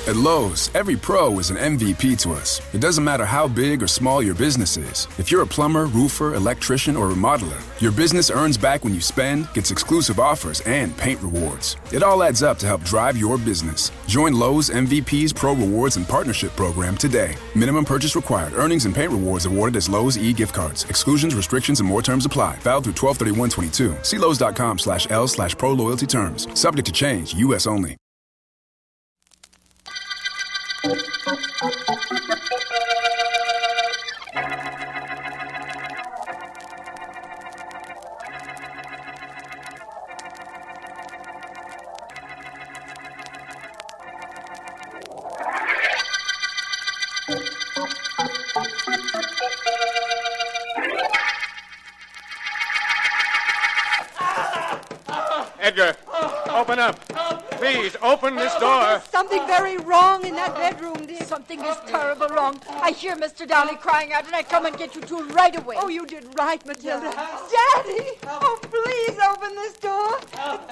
At Lowe's, every pro is an MVP to us. It doesn't matter how big or small your business is. If you're a plumber, roofer, electrician, or remodeler, your business earns back when you spend, gets exclusive offers, and paint rewards. It all adds up to help drive your business. Join Lowe's MVP's Pro Rewards and Partnership Program today. Minimum purchase required. Earnings and paint rewards awarded as Lowe's e-gift cards. Exclusions, restrictions, and more terms apply. Valid through 12/31/22. See Lowes.com/L/Pro Loyalty terms. Subject to change. U.S. only. Edgar, open up. Please, open this door. There's something very wrong in that bedroom, dear. Something is terrible wrong. I hear Mr. Downey crying out, and I come and get you two right away. Oh, you did right, Matilda. Daddy! Oh, please open this door.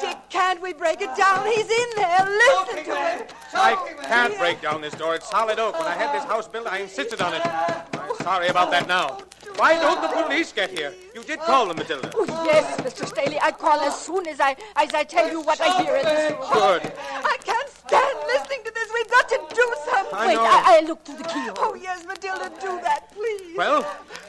Dick, can't we break it down? He's in there. Listen to him. I can't break down this door. It's solid oak. When I had this house built, I insisted on it. I'm sorry about that now. Why don't the police get here? You did call them, Matilda. Oh, yes, Mr. Staley. I call as soon as I tell you what I hear in this room. Good. I can't stand listening to this. We've got to do something. I Wait, know. I look through the keyhole. Oh, yes, Matilda, do that, please. Well,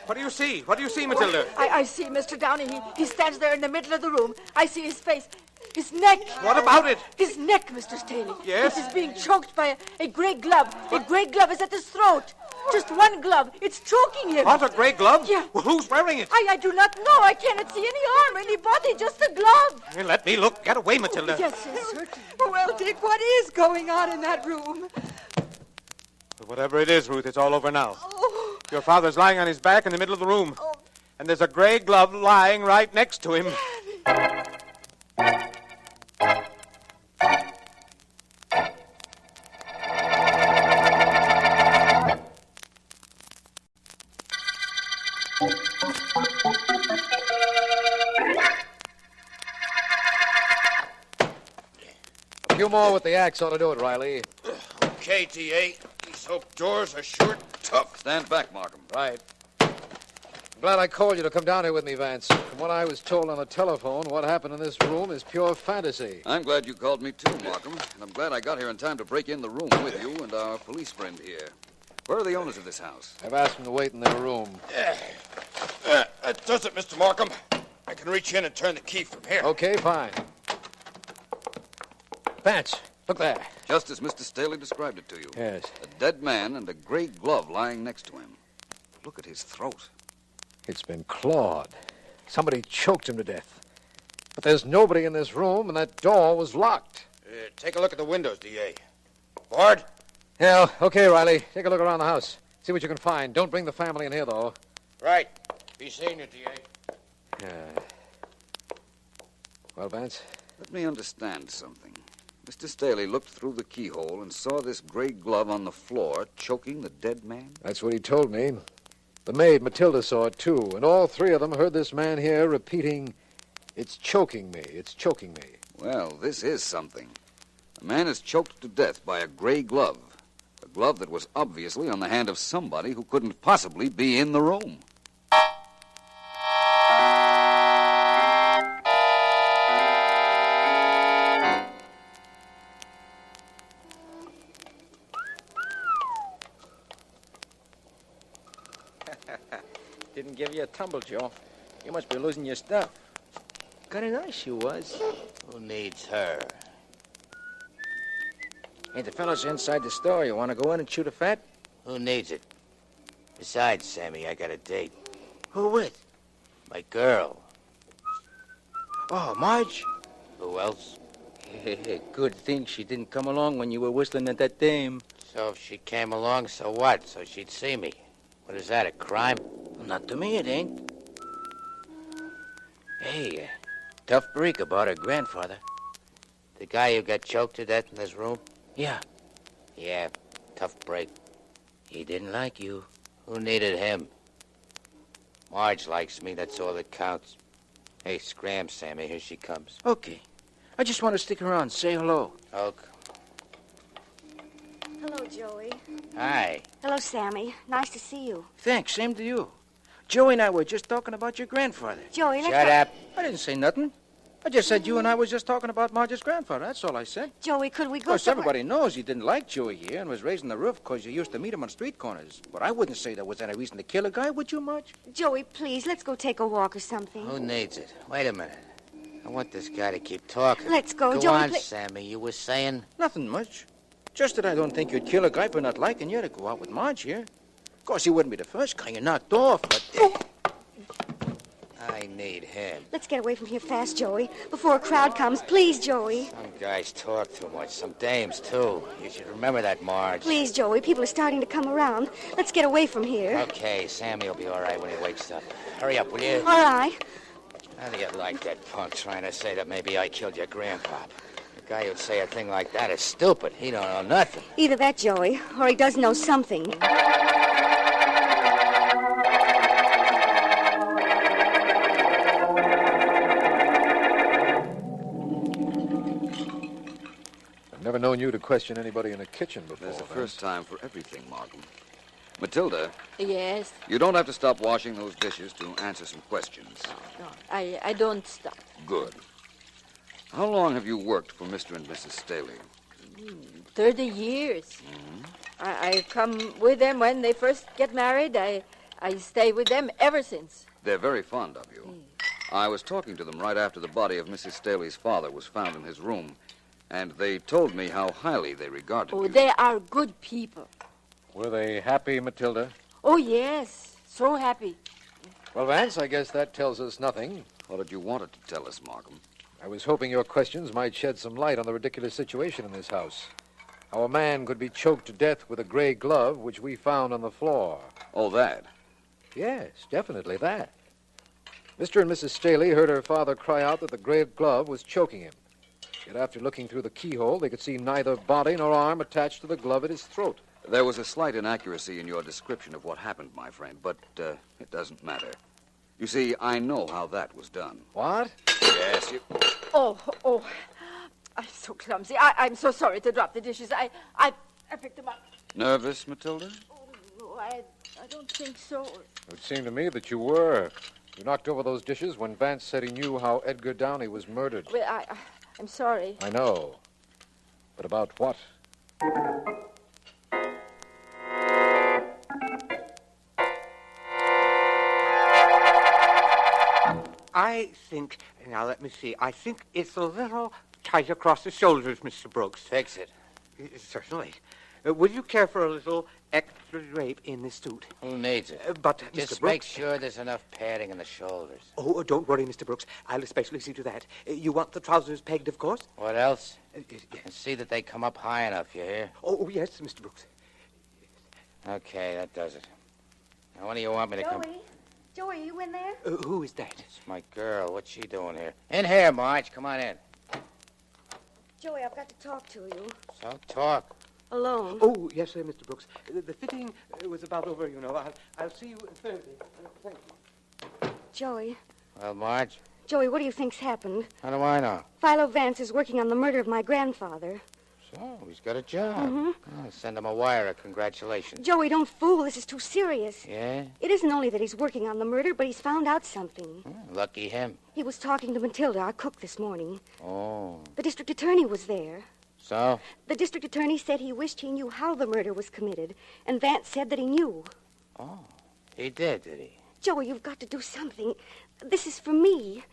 what do you see? What do you see, Matilda? I see Mr. Downey. He stands there in the middle of the room. I see his face. His neck. What about it? His neck, Mr. Staley. Yes? It is being choked by a gray glove. A gray glove is at his throat. Just one glove. It's choking him. What, a gray glove? Yeah. Well, who's wearing it? I do not know. I cannot see any arm, any body, just a glove. Here, let me look. Get away, Matilda. Yes, certainly. Well, Dick, what is going on in that room? Whatever it is, Ruth, it's all over now. Oh, Your father's lying on his back in the middle of the room. And there's a gray glove lying right next to him. A few more with the axe ought to do it, Riley. Okay, T.A. These oak doors are sure tough. Stand back, Markham. Right. I'm glad I called you to come down here with me, Vance. From what I was told on the telephone, what happened in this room is pure fantasy. I'm glad you called me too, Markham. And I'm glad I got here in time to break in the room with you and our police friend here. Where are the owners of this house? I've asked them to wait in their room. That does it, Mr. Markham. I can reach in and turn the key from here. Okay, fine. Vance, look there. Just as Mr. Staley described it to you. Yes. A dead man and a gray glove lying next to him. Look at his throat. It's been clawed. Somebody choked him to death. But there's nobody in this room, and that door was locked. Take a look at the windows, D.A. Bard? Yeah, okay, Riley. Take a look around the house. See what you can find. Don't bring the family in here, though. Right. Be seeing you, D.A. Yeah. Well, Vance? Let me understand something. Mr. Staley looked through the keyhole and saw this gray glove on the floor choking the dead man? That's what he told me. The maid, Matilda, saw it, too. And all three of them heard this man here repeating, "It's choking me, it's choking me." Well, this is something. A man is choked to death by a gray glove. A glove that was obviously on the hand of somebody who couldn't possibly be in the room. Didn't give you a tumble, Joe. You must be losing your stuff. Kind of nice she was. Who needs her? Hey, the fellow's inside the store. You want to go in and shoot a fat? Who needs it? Besides, Sammy, I got a date. Who with? My girl. Oh, Marge? Who else? Good thing she didn't come along when you were whistling at that dame. So if she came along, so what? So she'd see me. What is that, a crime? Not to me, it ain't. Hey, tough break about her grandfather. The guy who got choked to death in this room? Yeah, Yeah, tough break. he didn't like you. Who needed him? Marge likes me, that's all that counts. Hey, scram, Sammy, here she comes. Okay. I just want to stick around, say hello. Oak. Hello, Joey. Hi. Hello, Sammy. Nice to see you. Thanks, same to you. Joey and I were just talking about your grandfather. Joey, let's Shut up. I didn't say nothing. I just said you and I was just talking about Marge's grandfather. That's all I said. Joey, could we Of go course, somewhere? everybody knows you didn't like Joey here and was raising the roof because you used to meet him on street corners. But I wouldn't say there was any reason to kill a guy, would you, Marge? Joey, please, let's go take a walk or something. Who needs it? Wait a minute. I want this guy to keep talking. Let's go, Go Joey. on, Sammy. You were saying? Nothing much. Just that I don't think you'd kill a guy for not liking you to go out with Marge here. Of course, he wouldn't be the first guy you knocked off, but... I need him. Let's get away from here fast, Joey, before a crowd comes. Please, Joey. Some guys talk too much. Some dames, too. You should remember that, Marge. Please, Joey. People are starting to come around. Let's get away from here. Okay, Sammy will be all right when he wakes up. Hurry up, will you? All right. How do you like that punk trying to say that maybe I killed your grandpop? A guy who'd say a thing like that is stupid. He don't know nothing. Either that, Joey, or he does know something. I've never known you to question anybody in a kitchen before. There's a Vance. first time for everything, Markham. Matilda, Yes. you don't have to stop washing those dishes to answer some questions. No, I don't stop. Good. How long have you worked for Mr. and Mrs. Staley? 30 years. I come with them when they first get married. I stay with them ever since. They're very fond of you. I was talking to them right after the body of Mrs. Staley's father was found in his room, and they told me how highly they regarded Oh, you. they are good people. Were they happy, Matilda? Oh, yes. So happy. Well, Vance, I guess that tells us nothing. What did you want it to tell us, Markham? I was hoping your questions might shed some light on the ridiculous situation in this house. How a man could be choked to death with a gray glove, which we found on the floor. Oh, that. Yes, definitely that. Mr. and Mrs. Staley heard her father cry out that the gray glove was choking him. Yet after looking through the keyhole, they could see neither body nor arm attached to the glove at his throat. There was a slight inaccuracy in your description of what happened, my friend, but it doesn't matter. You see, I know how that was done. What? Yes, you... Oh. I'm so clumsy. I'm so sorry to drop the dishes. I picked them up. Nervous, Matilda? Oh, no, I don't think so. It would seem to me that you were. You knocked over those dishes when Vance said he knew how Edgar Downey was murdered. Well, I'm sorry. I know. But about what? I think, now let me see, I think it's a little tight across the shoulders, Mr. Brooks. Fix it. Certainly. Would you care for a little extra drape in this suit? Who needs it? But, Just Mr. Brooks... make sure there's enough padding in the shoulders. Oh, don't worry, Mr. Brooks. I'll especially see to that. You want the trousers pegged, of course? What else? Yes. And see that they come up high enough, you hear? Oh, yes, Mr. Brooks. Okay, that does it. Now, when do you want me to come? Joey, you in there? Who is that? It's my girl. What's she doing here? In here, Marge. Come on in. Joey, I've got to talk to you. So talk. Alone. Oh, yes, sir, Mr. Brooks. The fitting was about over, you know. I'll see you Thursday. Thank you. Joey. Well, Marge, Joey, what do you think's happened? how do I know? Philo Vance is working on the murder of my grandfather. So, he's got a job. Mm-hmm. Oh, send him a wire of congratulations. Joey, don't fool. This is too serious. Yeah? It isn't only that he's working on the murder, but he's found out something. Lucky him. He was talking to Matilda, our cook, this morning. Oh. The district attorney was there. So? The district attorney said he wished he knew how the murder was committed, and Vance said that he knew. Oh. He did he? Joey, you've got to do something. This is for me.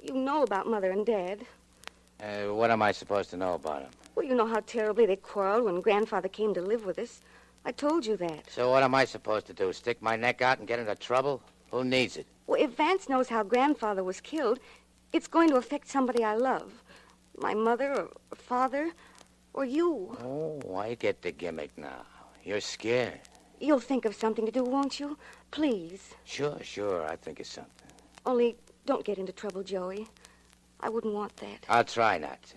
You know about Mother and Dad. What am I supposed to know about him? Well, you know how terribly they quarreled when Grandfather came to live with us. I told you that. So what am I supposed to do? Stick my neck out and get into trouble? Who needs it? Well, if Vance knows how Grandfather was killed, it's going to affect somebody I love. My mother or father or you. Oh, I get the gimmick now. You're scared. You'll think of something to do, won't you? Please. Sure. I think of something. Only don't get into trouble, Joey. I wouldn't want that. I'll try not to.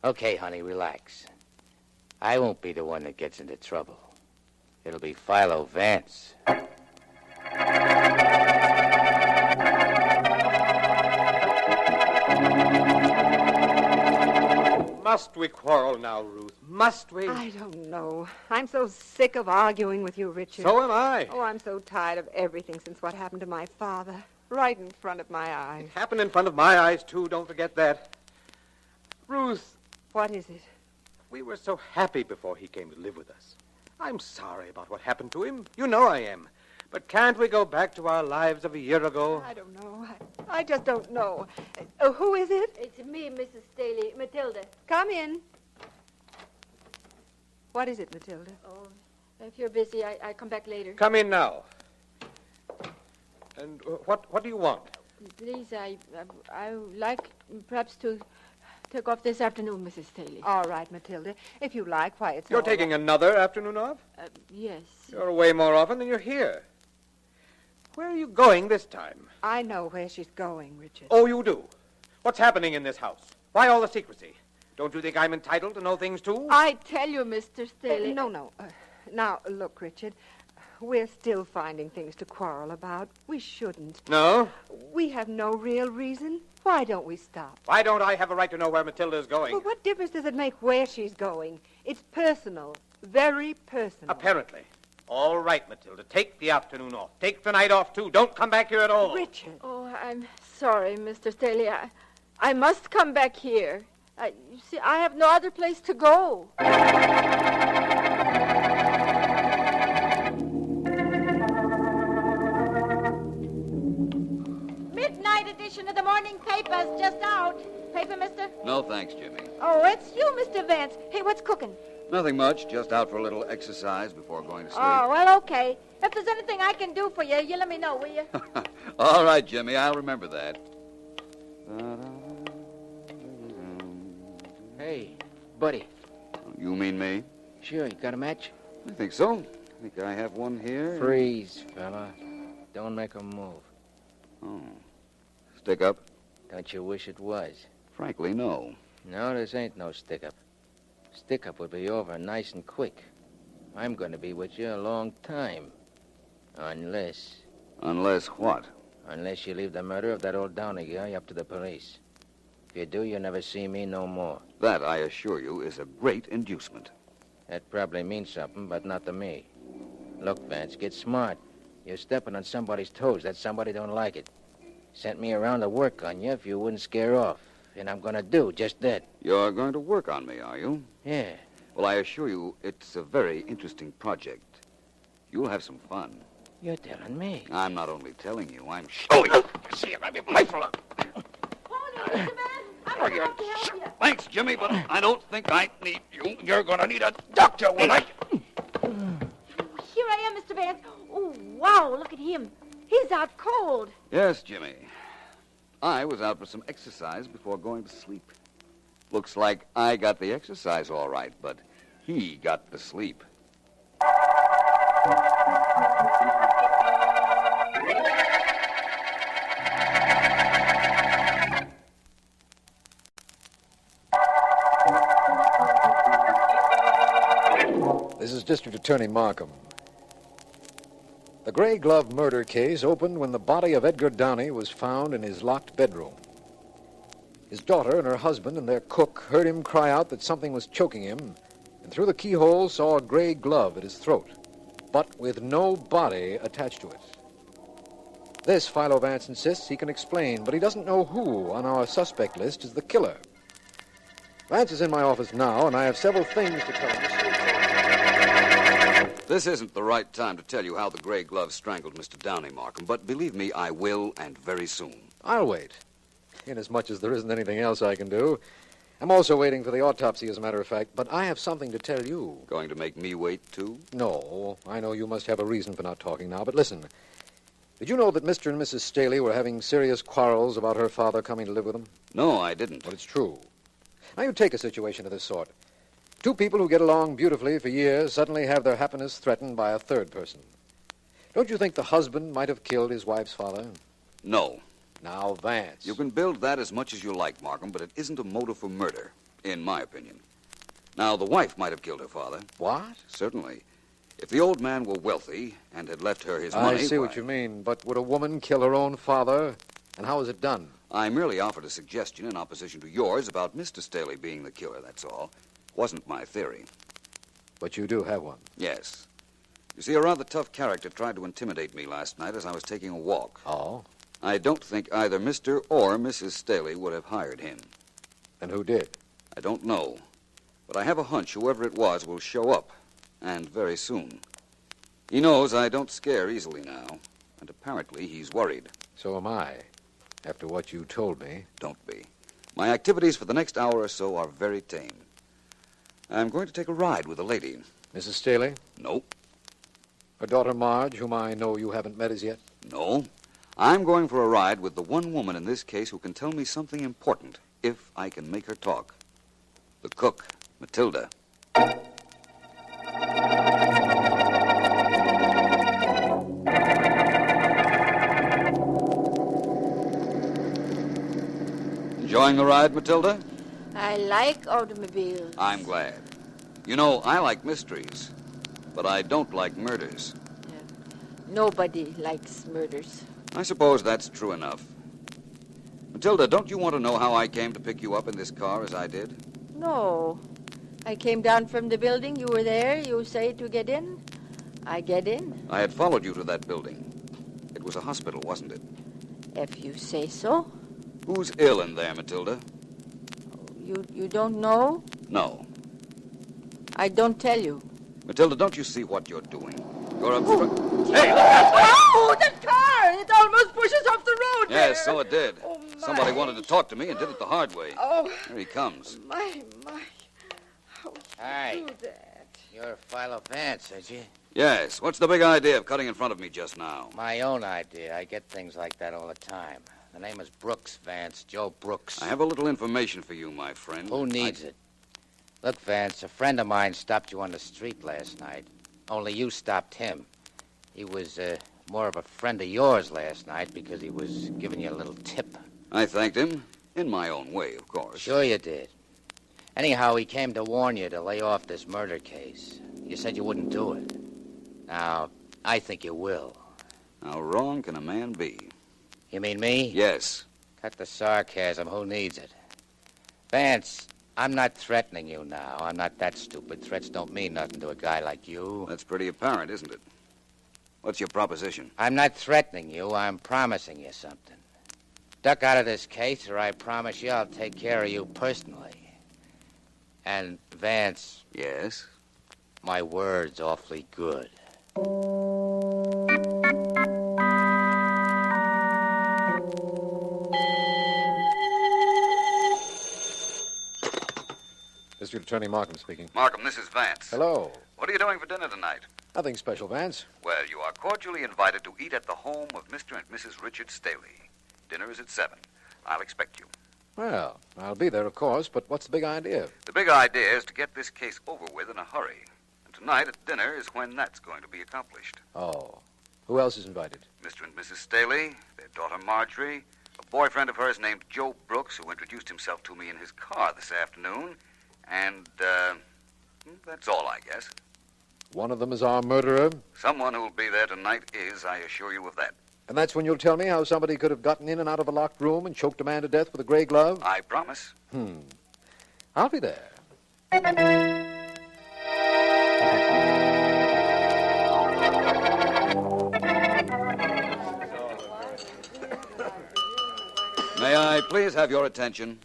Okay, honey, relax. I won't be the one that gets into trouble. It'll be Philo Vance. Must we quarrel now, Ruth? Must we? I don't know. I'm so sick of arguing with you, Richard. So am I. Oh, I'm so tired of everything since what happened to my father. Right in front of my eyes. It happened in front of my eyes, too. Don't forget that. Ruth. What is it? We were so happy before he came to live with us. I'm sorry about what happened to him. You know I am. But can't we go back to our lives of a year ago? I don't know. I just don't know. Who is it? It's me, Mrs. Staley. Matilda. Come in. What is it, Matilda? Oh, if you're busy, I come back later. Come in now. And what do you want? Please, I would like perhaps to take off this afternoon, Mrs. Staley. All right, Matilda. If you like, why, it's You're all taking right. another afternoon off? Yes. You're away more often than you're here. Where are you going this time? I know where she's going, Richard. Oh, you do? What's happening in this house? Why all the secrecy? Don't you think I'm entitled to know things, too? I tell you, Mr. Staley. No. Now, look, Richard. We're still finding things to quarrel about. We shouldn't. No? We have no real reason. Why don't we stop? Why don't I have a right to know where Matilda's going? Well, what difference does it make where she's going? It's personal. Very personal. Apparently. All right, Matilda. Take the afternoon off. Take the night off, too. Don't come back here at all. Richard. Oh, I'm sorry, Mr. Staley. I must come back here. You see, I have no other place to go. Midnight edition of the morning paper's just out. Paper, mister? No, thanks, Jimmy. Oh, it's you, Mr. Vance. Hey, what's cooking? Nothing much. Just out for a little exercise before going to sleep. Oh, well, okay. If there's anything I can do for you, you let me know, will you? All right, Jimmy. I'll remember that. Hey, buddy. You mean me? Sure, you got a match? I think so. I think I have one here. Freeze, fella. Don't make a move. Oh. Stick up? Don't you wish it was? Frankly, no. No, this ain't no stick-up. Stick-up would be over nice and quick. I'm going to be with you a long time. Unless... Unless what? Unless you leave the murder of that old Downey guy up to the police. If you do, you'll never see me no more. That, I assure you, is a great inducement. That probably means something, but not to me. Look, Vance, get smart. You're stepping on somebody's toes. That somebody don't like it. Sent me around to work on you if you wouldn't scare off. And I'm going to do just that. You're going to work on me, are you? Yeah. Well, I assure you, it's a very interesting project. You'll have some fun. You're telling me. I'm not only telling you, I'm showing you. See, I be mindful of. Hold on, Mr. Vance. I'm going to have to help you. Thanks, Jimmy, but I don't think I need you. You're going to need a doctor when I... Here I am, Mr. Vance. Oh, wow, look at him. He's out cold. Yes, Jimmy. I was out for some exercise before going to sleep. Looks like I got the exercise all right, but he got the sleep. This is District Attorney Markham. The Gray Glove murder case opened when the body of Edgar Downey was found in his locked bedroom. His daughter and her husband and their cook heard him cry out that something was choking him, and through the keyhole saw a gray glove at his throat, but with no body attached to it. This, Philo Vance insists, he can explain, but he doesn't know who on our suspect list is the killer. Vance is in my office now, and I have several things to tell him. This isn't the right time to tell you how the gray glove strangled Mr. Downey, Markham, but believe me, I will, and very soon. I'll wait, inasmuch as there isn't anything else I can do. I'm also waiting for the autopsy, as a matter of fact, but I have something to tell you. Going to make me wait, too? No, I know you must have a reason for not talking now, but listen. Did you know that Mr. and Mrs. Staley were having serious quarrels about her father coming to live with them? No, I didn't. Well, it's true. Now, you take a situation of this sort. Two people who get along beautifully for years suddenly have their happiness threatened by a third person. Don't you think the husband might have killed his wife's father? No. Now, Vance. You can build that as much as you like, Markham, but it isn't a motive for murder, in my opinion. Now, the wife might have killed her father. What? Certainly. If the old man were wealthy and had left her his money... I see what you mean, but would a woman kill her own father? And how is it done? I merely offered a suggestion in opposition to yours about Mr. Staley being the killer, that's all. Wasn't my theory. But you do have one. Yes. You see, a rather tough character tried to intimidate me last night as I was taking a walk. Oh? I don't think either Mr. or Mrs. Staley would have hired him. And who did? I don't know. But I have a hunch whoever it was will show up, and very soon. He knows I don't scare easily now, and apparently he's worried. So am I, after what you told me. Don't be. My activities for the next hour or so are very tame. I'm going to take a ride with a lady. Mrs. Staley? No. Her daughter Marge, whom I know you haven't met as yet? No. I'm going for a ride with the one woman in this case who can tell me something important, if I can make her talk. The cook, Matilda. Enjoying the ride, Matilda? I like automobiles. I'm glad. You know, I like mysteries, but I don't like murders. Nobody likes murders. I suppose that's true enough. Matilda, don't you want to know how I came to pick you up in this car as I did? No. I came down from the building. You were there. You say to get in. I get in. I had followed you to that building. It was a hospital, wasn't it? If you say so. Who's ill in there, Matilda? You don't know? No. I don't tell you. Matilda, don't you see what you're doing? You're a... Hey, look out! Oh, the car! It almost pushes off the road there. Yes, so it did. Oh, my. Somebody wanted to talk to me and did it the hard way. Oh. Here he comes. My. How Hi. do that? You're Philo Vance, aren't you? Yes. What's the big idea of cutting in front of me just now? My own idea. I get things like that all the time. The name is Brooks, Vance. Joe Brooks. I have a little information for you, my friend. Who needs it? Look, Vance, a friend of mine stopped you on the street last night. Only you stopped him. He was more of a friend of yours last night because he was giving you a little tip. I thanked him, in my own way, of course. Sure you did. Anyhow, he came to warn you to lay off this murder case. You said you wouldn't do it. Now, I think you will. How wrong can a man be? You mean me? Yes. Cut the sarcasm. Who needs it? Vance, I'm not threatening you now. I'm not that stupid. Threats don't mean nothing to a guy like you. That's pretty apparent, isn't it? What's your proposition? I'm not threatening you. I'm promising you something. Duck out of this case, or I promise you I'll take care of you personally. And, Vance... Yes? My word's awfully good. District Attorney Markham speaking. Markham, this is Vance. Hello. What are you doing for dinner tonight? Nothing special, Vance. Well, you are cordially invited to eat at the home of Mr. and Mrs. Richard Staley. Dinner is at 7. I'll expect you. Well, I'll be there, of course, but what's the big idea? The big idea is to get this case over with in a hurry. And tonight at dinner is when that's going to be accomplished. Oh. Who else is invited? Mr. and Mrs. Staley, their daughter Marjorie, a boyfriend of hers named Joe Brooks, who introduced himself to me in his car this afternoon, and, that's all, I guess. One of them is our murderer? Someone who will be there tonight is, I assure you of that. And that's when you'll tell me how somebody could have gotten in and out of a locked room and choked a man to death with a gray glove? I promise. I'll be there. May I please have your attention?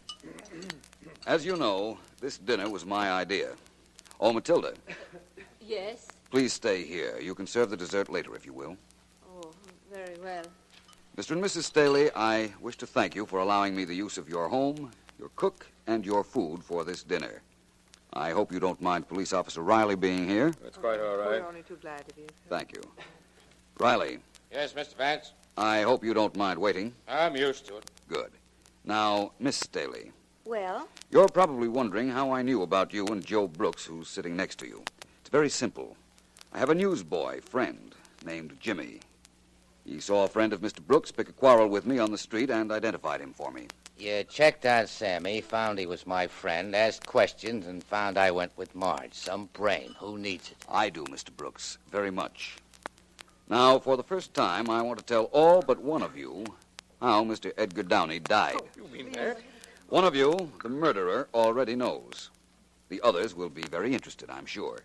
As you know, this dinner was my idea. Oh, Matilda. Yes? Please stay here. You can serve the dessert later, if you will. Oh, very well. Mr. and Mrs. Staley, I wish to thank you for allowing me the use of your home, your cook, and your food for this dinner. I hope you don't mind Police Officer Riley being here. That's quite all right. We're only too glad to be. Thank you. Riley, Yes, Mr. Vance? I hope you don't mind waiting. I'm used to it. Good. Now, Miss Staley, Well, you're probably wondering how I knew about you and Joe Brooks, who's sitting next to you. It's very simple. I have a newsboy friend named Jimmy. He saw a friend of Mr. Brooks pick a quarrel with me on the street and identified him for me. You checked on Sammy, found he was my friend, asked questions, and found I went with Marge. Some brain. Who needs it? I do, Mr. Brooks, very much. Now, for the first time, I want to tell all but one of you how Mr. Edgar Downey died. Oh, you mean that? One of you, the murderer, already knows. The others will be very interested, I'm sure.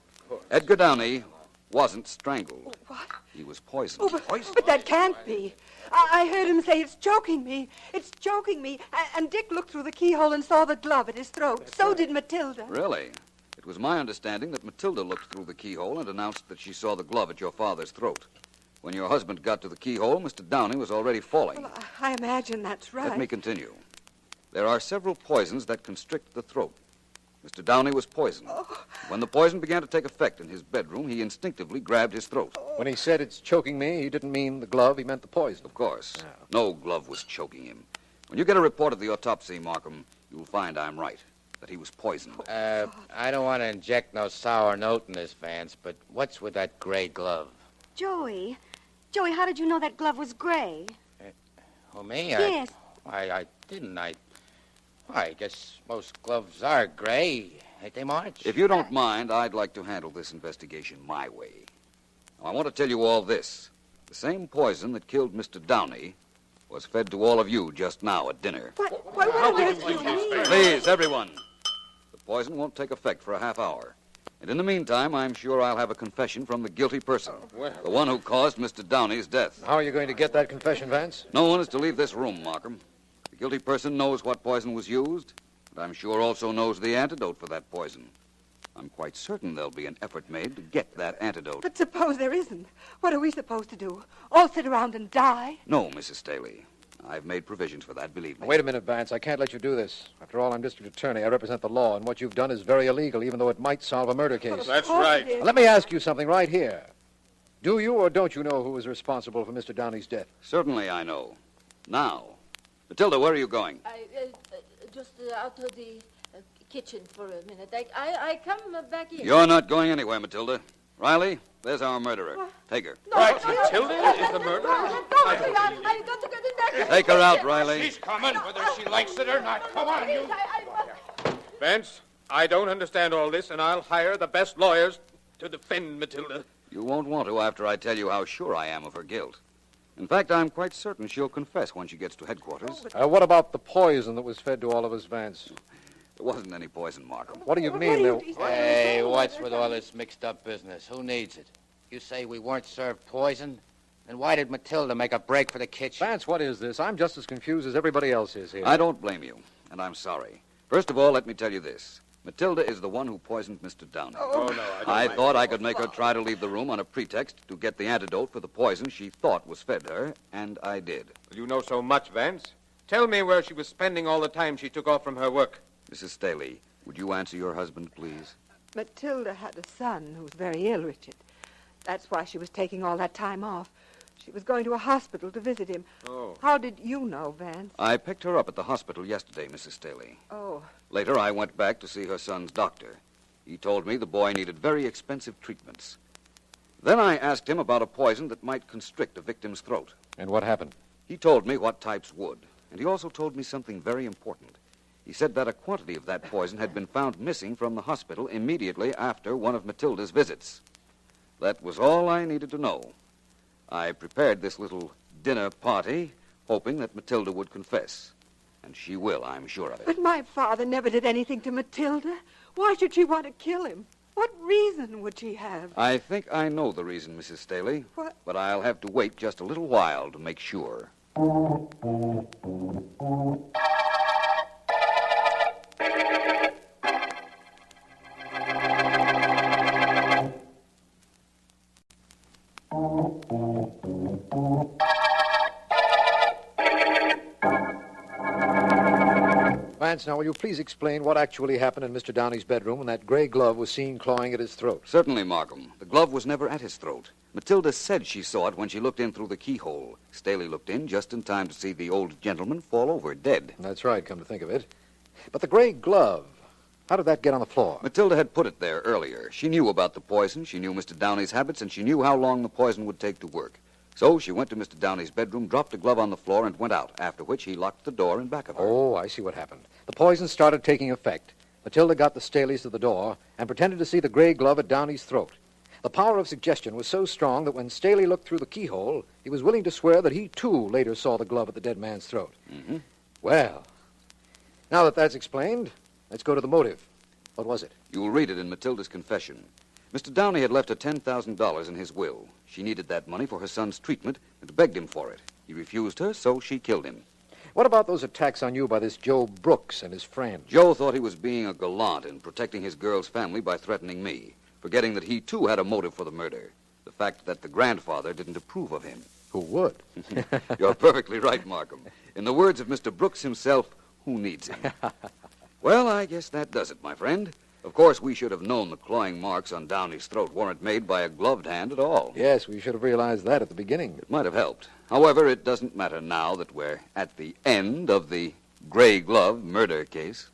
Edgar Downey wasn't strangled. What? He was poisoned. Oh, but that can't be. I heard him say, it's choking me. It's choking me. And Dick looked through the keyhole and saw the glove at his throat. So did Matilda. Really? It was my understanding that Matilda looked through the keyhole and announced that she saw the glove at your father's throat. When your husband got to the keyhole, Mr. Downey was already falling. Well, I imagine that's right. Let me continue. There are several poisons that constrict the throat. Mr. Downey was poisoned. Oh. When the poison began to take effect in his bedroom, he instinctively grabbed his throat. When he said it's choking me, he didn't mean the glove, he meant the poison. Of course. No glove was choking him. When you get a report of the autopsy, Markham, you'll find I'm right, that he was poisoned. I don't want to inject no sour note in this, Vance, but what's with that gray glove? Joey, how did you know that glove was gray? Oh, me? Yes. I didn't. I guess most gloves are gray, ain't they, Marge? If you don't mind, I'd like to handle this investigation my way. Now, I want to tell you all this. The same poison that killed Mr. Downey was fed to all of you just now at dinner. What on earth do you mean? Please, everyone. The poison won't take effect for a half hour. And in the meantime, I'm sure I'll have a confession from the guilty person. The one who caused Mr. Downey's death. How are you going to get that confession, Vance? No one is to leave this room, Markham. The guilty person knows what poison was used, and I'm sure also knows the antidote for that poison. I'm quite certain there'll be an effort made to get that antidote. But suppose there isn't. What are we supposed to do? All sit around and die? No, Mrs. Staley. I've made provisions for that, believe me. Wait a minute, Vance. I can't let you do this. After all, I'm district attorney. I represent the law, and what you've done is very illegal, even though it might solve a murder case. That's right. Now, let me ask you something right here. Do you or don't you know who was responsible for Mr. Downey's death? Certainly I know. Now. Matilda, where are you going? Just out to the kitchen for a minute. I come back in. You're not going anywhere, Matilda. Riley, there's our murderer. Take her. Right, Matilda is the murderer? I got to get in there. Take her out, Riley. She's coming, whether she likes it or not. Come on, you. Vance, I don't understand all this, and I'll hire the best lawyers to defend Matilda. You won't want to after I tell you how sure I am of her guilt. In fact, I'm quite certain she'll confess when she gets to headquarters. What about the poison that was fed to all of us, Vance? There wasn't any poison, Markham. What do you mean? Hey, what's with all this mixed-up business? Who needs it? You say we weren't served poison? Then why did Matilda make a break for the kitchen? Vance, what is this? I'm just as confused as everybody else is here. I don't blame you, and I'm sorry. First of all, let me tell you this. Matilda is the one who poisoned Mr. Downey. Oh, no, I thought I could make her try to leave the room on a pretext to get the antidote for the poison she thought was fed her, and I did. You know so much, Vance. Tell me where she was spending all the time she took off from her work. Mrs. Staley, would you answer your husband, please? Matilda had a son who was very ill, Richard. That's why she was taking all that time off. She was going to a hospital to visit him. Oh. How did you know, Vance? I picked her up at the hospital yesterday, Mrs. Staley. Oh. Later, I went back to see her son's doctor. He told me the boy needed very expensive treatments. Then I asked him about a poison that might constrict a victim's throat. And what happened? He told me what types would, and he also told me something very important. He said that a quantity of that poison had been found missing from the hospital immediately after one of Matilda's visits. That was all I needed to know. I prepared this little dinner party, hoping that Matilda would confess. And she will, I'm sure of it. But my father never did anything to Matilda. Why should she want to kill him? What reason would she have? I think I know the reason, Mrs. Staley. What? But I'll have to wait just a little while to make sure. Vance, now, will you please explain what actually happened in Mr. Downey's bedroom when that gray glove was seen clawing at his throat? Certainly, Markham. The glove was never at his throat. Matilda said she saw it when she looked in through the keyhole. Staley looked in just in time to see the old gentleman fall over dead. That's right, come to think of it. But the gray glove, how did that get on the floor? Matilda had put it there earlier. She knew about the poison, she knew Mr. Downey's habits, and she knew how long the poison would take to work. So she went to Mr. Downey's bedroom, dropped the glove on the floor, and went out, after which he locked the door in back of her. Oh, I see what happened. The poison started taking effect. Matilda got the Staleys to the door and pretended to see the gray glove at Downey's throat. The power of suggestion was so strong that when Staley looked through the keyhole, he was willing to swear that he, too, later saw the glove at the dead man's throat. Mm-hmm. Well, now that that's explained, let's go to the motive. What was it? You'll read it in Matilda's confession. Mr. Downey had left her $10,000 in his will. She needed that money for her son's treatment and begged him for it. He refused her, so she killed him. What about those attacks on you by this Joe Brooks and his friend? Joe thought he was being a gallant and protecting his girl's family by threatening me, forgetting that he, too, had a motive for the murder. The fact that the grandfather didn't approve of him. Who would? You're perfectly right, Markham. In the words of Mr. Brooks himself, who needs him? Well, I guess that does it, my friend. Of course, we should have known the clawing marks on Downey's throat weren't made by a gloved hand at all. Yes, we should have realized that at the beginning. It might have helped. However, it doesn't matter now that we're at the end of the gray glove murder case.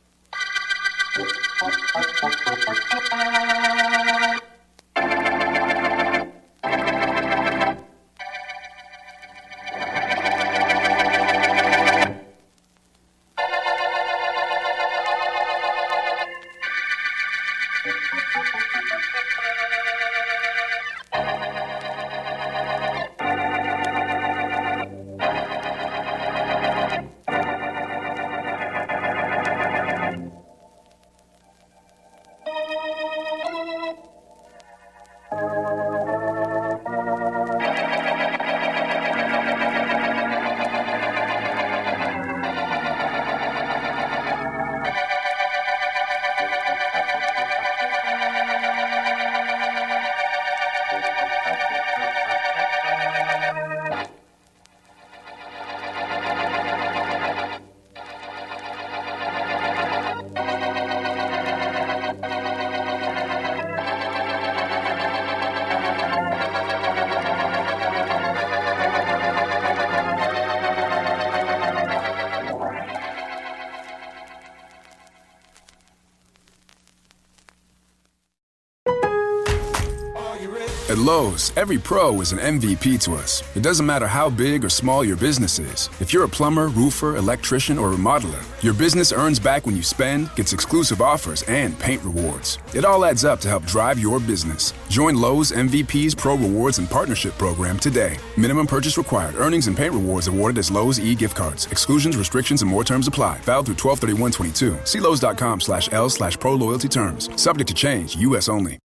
At Lowe's, every pro is an MVP to us. It doesn't matter how big or small your business is. If you're a plumber, roofer, electrician, or remodeler, your business earns back when you spend, gets exclusive offers, and paint rewards. It all adds up to help drive your business. Join Lowe's MVP's Pro Rewards and Partnership Program today. Minimum purchase required. Earnings and paint rewards awarded as Lowe's e-gift cards. Exclusions, restrictions, and more terms apply. Valid through 12/31/22. See Lowe's.com/L/Pro Loyalty Terms. Subject to change. U.S. only.